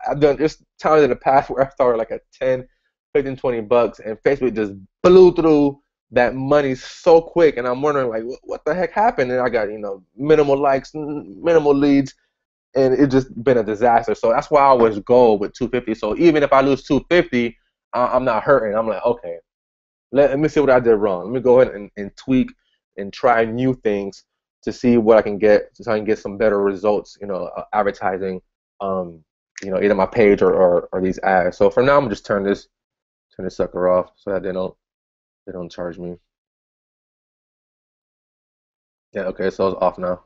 I've done just times in the past where I started like at 10, 15, 20 bucks, and Facebook just blew through that money so quick, and I'm wondering like what the heck happened, and I got minimal likes, minimal leads, and it just been a disaster. So that's why I always go with 250. So even if I lose 250, I'm not hurting. I'm like, okay, let me see what I did wrong. Let me go ahead and tweak and try new things to see what I can get, so I can get some better results, advertising, either my page or these ads. So for now, I'm gonna just turn this sucker off so that they don't charge me. Yeah, okay, so it's off now.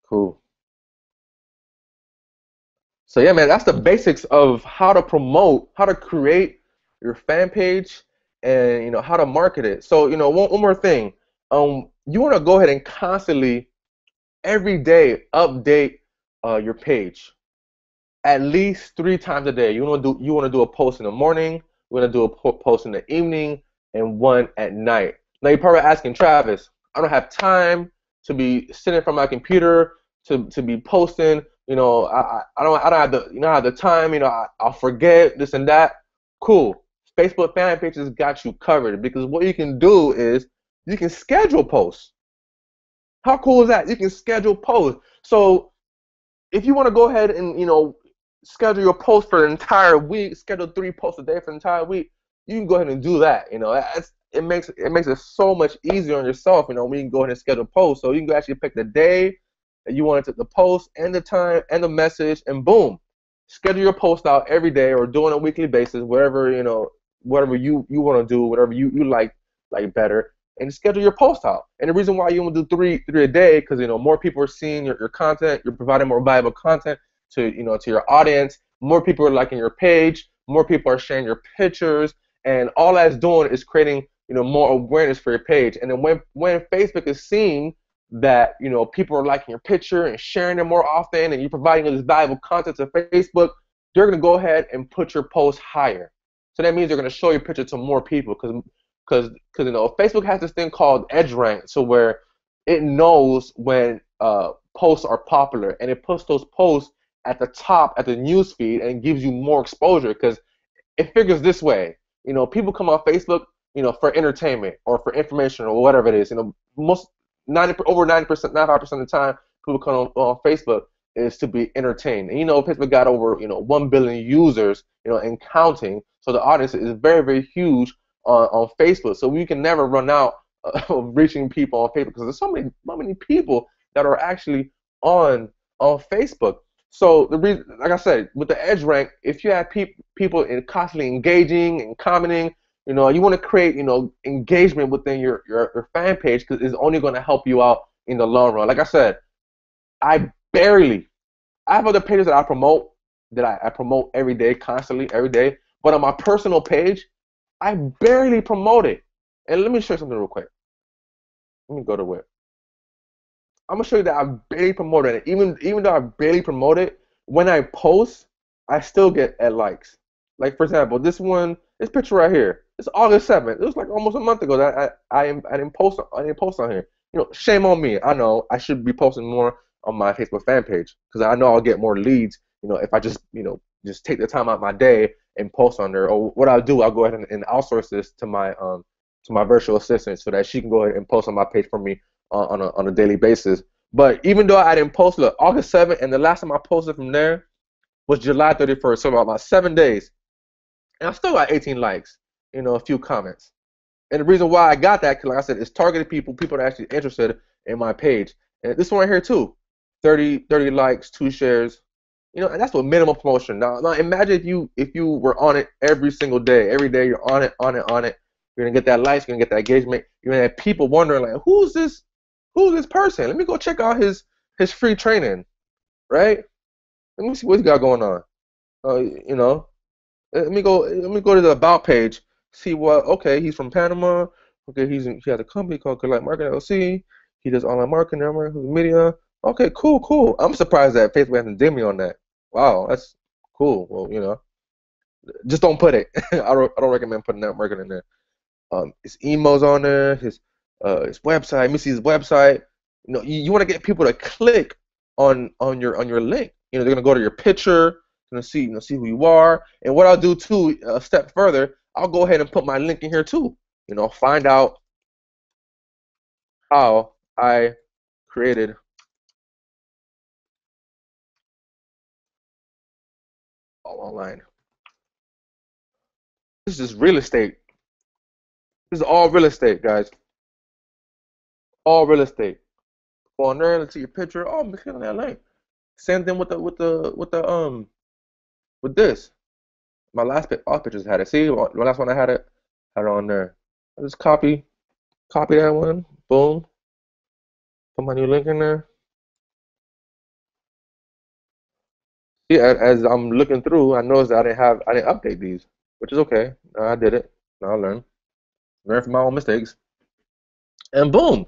Cool. So yeah, man, that's the basics of how to promote, how to create your fan page, and how to market it. So one more thing, you want to go ahead and constantly, every day, update your page at least 3 times a day. You want to do a post in the morning, you want to do a post in the evening, and one at night. Now you're probably asking, Travis, I don't have time to be sitting from my computer to be posting. I don't have the time. I'll forget this and that. Cool. Facebook fan pages got you covered, because what you can do is you can schedule posts. How cool is that? You can schedule posts. So if you want to go ahead and schedule your post for an entire week, schedule 3 posts a day for an entire week, you can go ahead and do that. It makes it so much easier on yourself. When you can go ahead and schedule posts, so you can actually pick the day that you want it to post, and the time, and the message, and boom, schedule your post out every day or do it on a weekly basis, whatever you want to do, whatever you like better, and schedule your post out. And the reason why you want to do three a day, because more people are seeing your content, you're providing more valuable content to to your audience, more people are liking your page, more people are sharing your pictures, and all that's doing is creating, more awareness for your page. And then when Facebook is seeing that, people are liking your picture and sharing it more often, and you're providing this valuable content to Facebook, they're going to go ahead and put your post higher. So that means they're going to show your picture to more people, because Facebook has this thing called EdgeRank, so where it knows when posts are popular, and it puts those posts at the top at the news feed and gives you more exposure, because it figures this way. People come on Facebook, for entertainment or for information or whatever it is. Most 90% 95% of the time people come on Facebook is to be entertained. And Facebook got over 1 billion users, and counting. So the audience is very, very huge on Facebook. So we can never run out of reaching people on Facebook, because there's so many people that are actually on Facebook. So the reason, like I said, with the EdgeRank, if you have people constantly engaging and commenting, you want to create, engagement within your fan page, because it's only going to help you out in the long run. Like I said, I have other pages that I promote, I promote every day, constantly, every day. But on my personal page, I barely promote it. And let me show you something real quick. Let me go to it. I'm gonna show you that I barely promoted it. Even though I barely promote it, when I post, I still get at likes. Like, for example, this picture right here. It's August 7th. It was like almost a month ago that I didn't post on here. Shame on me. I know I should be posting more on my Facebook fan page, because I know I'll get more leads. If I just take the time out of my day and post on there. Or what I'll do, I'll go ahead and outsource this to my virtual assistant, so that she can go ahead and post on my page for me on a daily basis. But even though I didn't post, look, August 7th, and the last time I posted from there was July 31st, so about 7 days. And I still got 18 likes, a few comments. And the reason why I got that, because like I said, it's targeted people that are actually interested in my page. And this one right here too, 30 likes, 2 shares, and that's what minimum promotion. Now imagine if you were on it every single day. Every day you're on it. You're gonna get that likes, you're gonna get that engagement. You're gonna have people wondering, like, who's this person? Let me go check out his free training, right? Let me see what he's got going on. Let me go to the about page. See what? Okay, he's from Panama. Okay, he has a company called Good Light Marketing LLC. He does online marketing, media. Okay, cool. I'm surprised that Facebook hasn't did me on that. Wow, that's cool. Well, just don't put it. I don't recommend putting that marketing in there. His emails on there, his website. Let me see his website. You want to get people to click on your link. They're gonna go to your picture, gonna see who you are. And what I'll do too, a step further, I'll go ahead and put my link in here too. Find out how I created all online. This is real estate. This is all real estate, guys. All real estate. Go on there, let's see your picture. Oh, I'm clicking on that link. Same thing with this. My all pictures had it. See, the last one I had it on there. I just copy that one. Boom. Put my new link in there. See, as I'm looking through, I noticed that I didn't update these, which is okay. I did it. Now I learn from my own mistakes, and boom.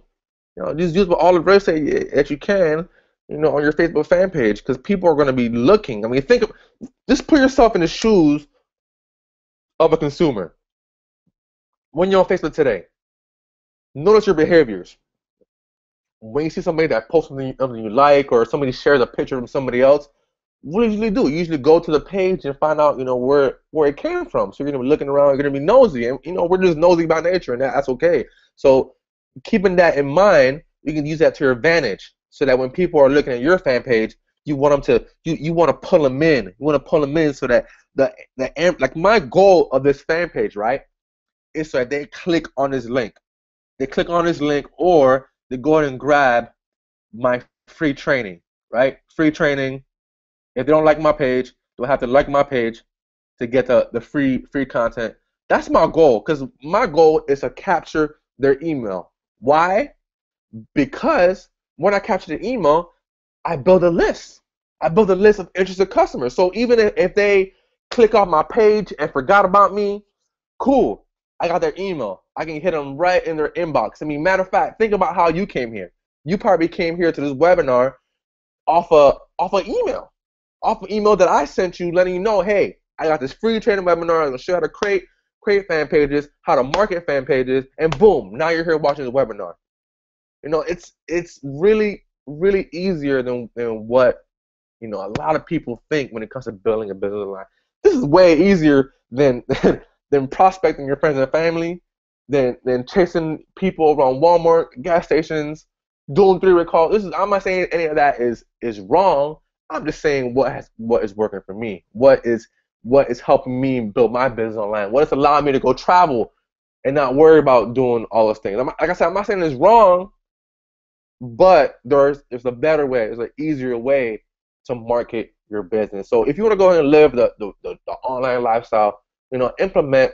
Just use all the real estate that you can, on your Facebook fan page, because people are going to be looking. I mean, just put yourself in the shoes of a consumer. When you're on Facebook today, notice your behaviors. When you see somebody that posts something you like, or somebody shares a picture from somebody else, what do you usually do? You usually go to the page and find out, where it came from. So you're gonna be looking around, you're gonna be nosy, and we're just nosy by nature, and that's okay. So keeping that in mind, you can use that to your advantage, so that when people are looking at your fan page, you want them to you want to pull them in. You want to pull them in, so that like my goal of this fan page, right, is so that they click on this link. They click on this link, or they go ahead and grab my free training, right? Free training. If they don't like my page, they'll have to like my page to get the free content. That's my goal, because my goal is to capture their email. Why? Because when I capture the email, I build a list. I built a list of interested customers. So even if they click off my page and forgot about me, cool. I got their email. I can hit them right in their inbox. I mean, matter of fact, think about how you came here. You probably came here to this webinar off a email that I sent you, letting you know, hey, I got this free training webinar. I'm gonna show you how to create fan pages, how to market fan pages, and boom, now you're here watching the webinar. It's really easier than what a lot of people think when it comes to building a business line. This is way easier than than prospecting your friends and family, than chasing people around Walmart, gas stations, doing 3-way calls. I'm not saying any of that is wrong. I'm just saying what is working for me. What is helping me build my business online. What is allowing me to go travel and not worry about doing all those things. Like I said, I'm not saying it's wrong, but there's a better way. There's an easier way to market your business. So if you want to go ahead and live the online lifestyle, implement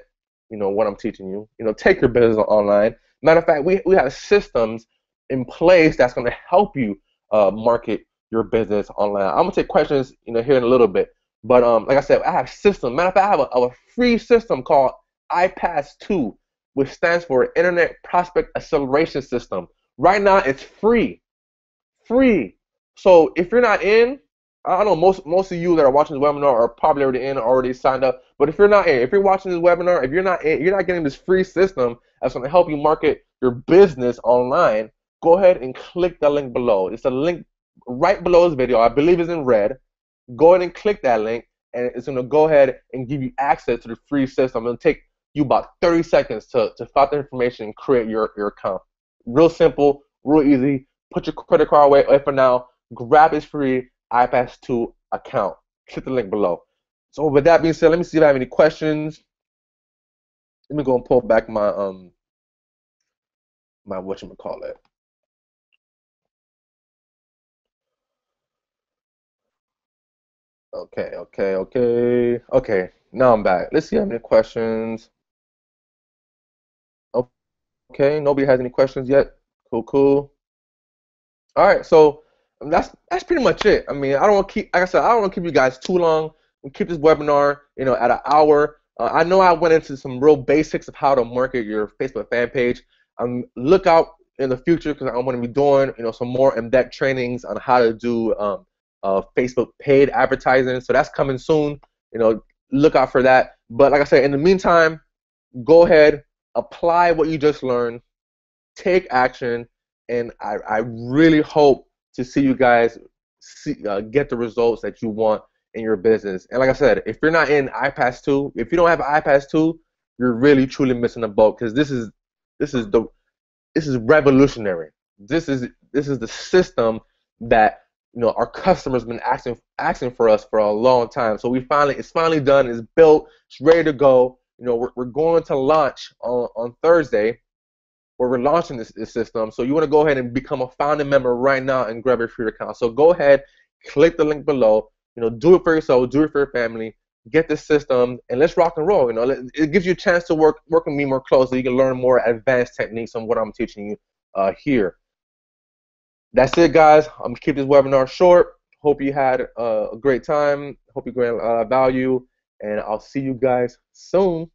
what I'm teaching you. Take your business online. Matter of fact, we have systems in place that's going to help you market your business online. I'm gonna take questions here in a little bit, but like I said, I have systems. Matter of fact, I have a free system called iPass2, which stands for Internet Prospect Acceleration System. Right now, it's free. So if you're not in, I know most of you that are watching this webinar are probably already in, already signed up. But if you're not in, if you're watching this webinar, if you're not in, you're not getting this free system that's going to help you market your business online, go ahead and click the link below. It's a link right below this video. I believe it's in red. Go ahead and click that link, and it's going to go ahead and give you access to the free system. It'll take you about 30 seconds to fill out the information and create your account. Real simple, real easy. Put your credit card away for now. Grab this free iPass2 account. Click the link below. So with that being said, let me see if I have any questions. Let me go and pull back my my whatchamacallit. Okay. Now I'm back. Let's see if I have any questions. Okay, nobody has any questions yet. Cool. All right, so that's pretty much it. I mean, I don't want to keep, like I said, I don't want to keep you guys too long. We'll keep this webinar, at an hour. I know I went into some real basics of how to market your Facebook fan page. Look out in the future, because I'm going to be doing, some more in-depth trainings on how to do Facebook paid advertising. So that's coming soon. Look out for that. But like I said, in the meantime, go ahead, apply what you just learned, take action, and I really hope to see you guys get the results that you want in your business. And like I said, if you're not in iPass2, if you don't have iPass2, you're really truly missing the boat, because this is revolutionary. This is the system that our customers have been asking for us for a long time. So it's finally done. It's built. It's ready to go. We're going to launch on Thursday, where we're launching this system. So you want to go ahead and become a founding member right now and grab your free account. So go ahead, click the link below. Do it for yourself, do it for your family, get this system, and let's rock and roll. It gives you a chance to work with me more closely. You can learn more advanced techniques on what I'm teaching you here. That's it, guys. I'm gonna keep this webinar short. Hope you had a great time. Hope you gained value, and I'll see you guys soon.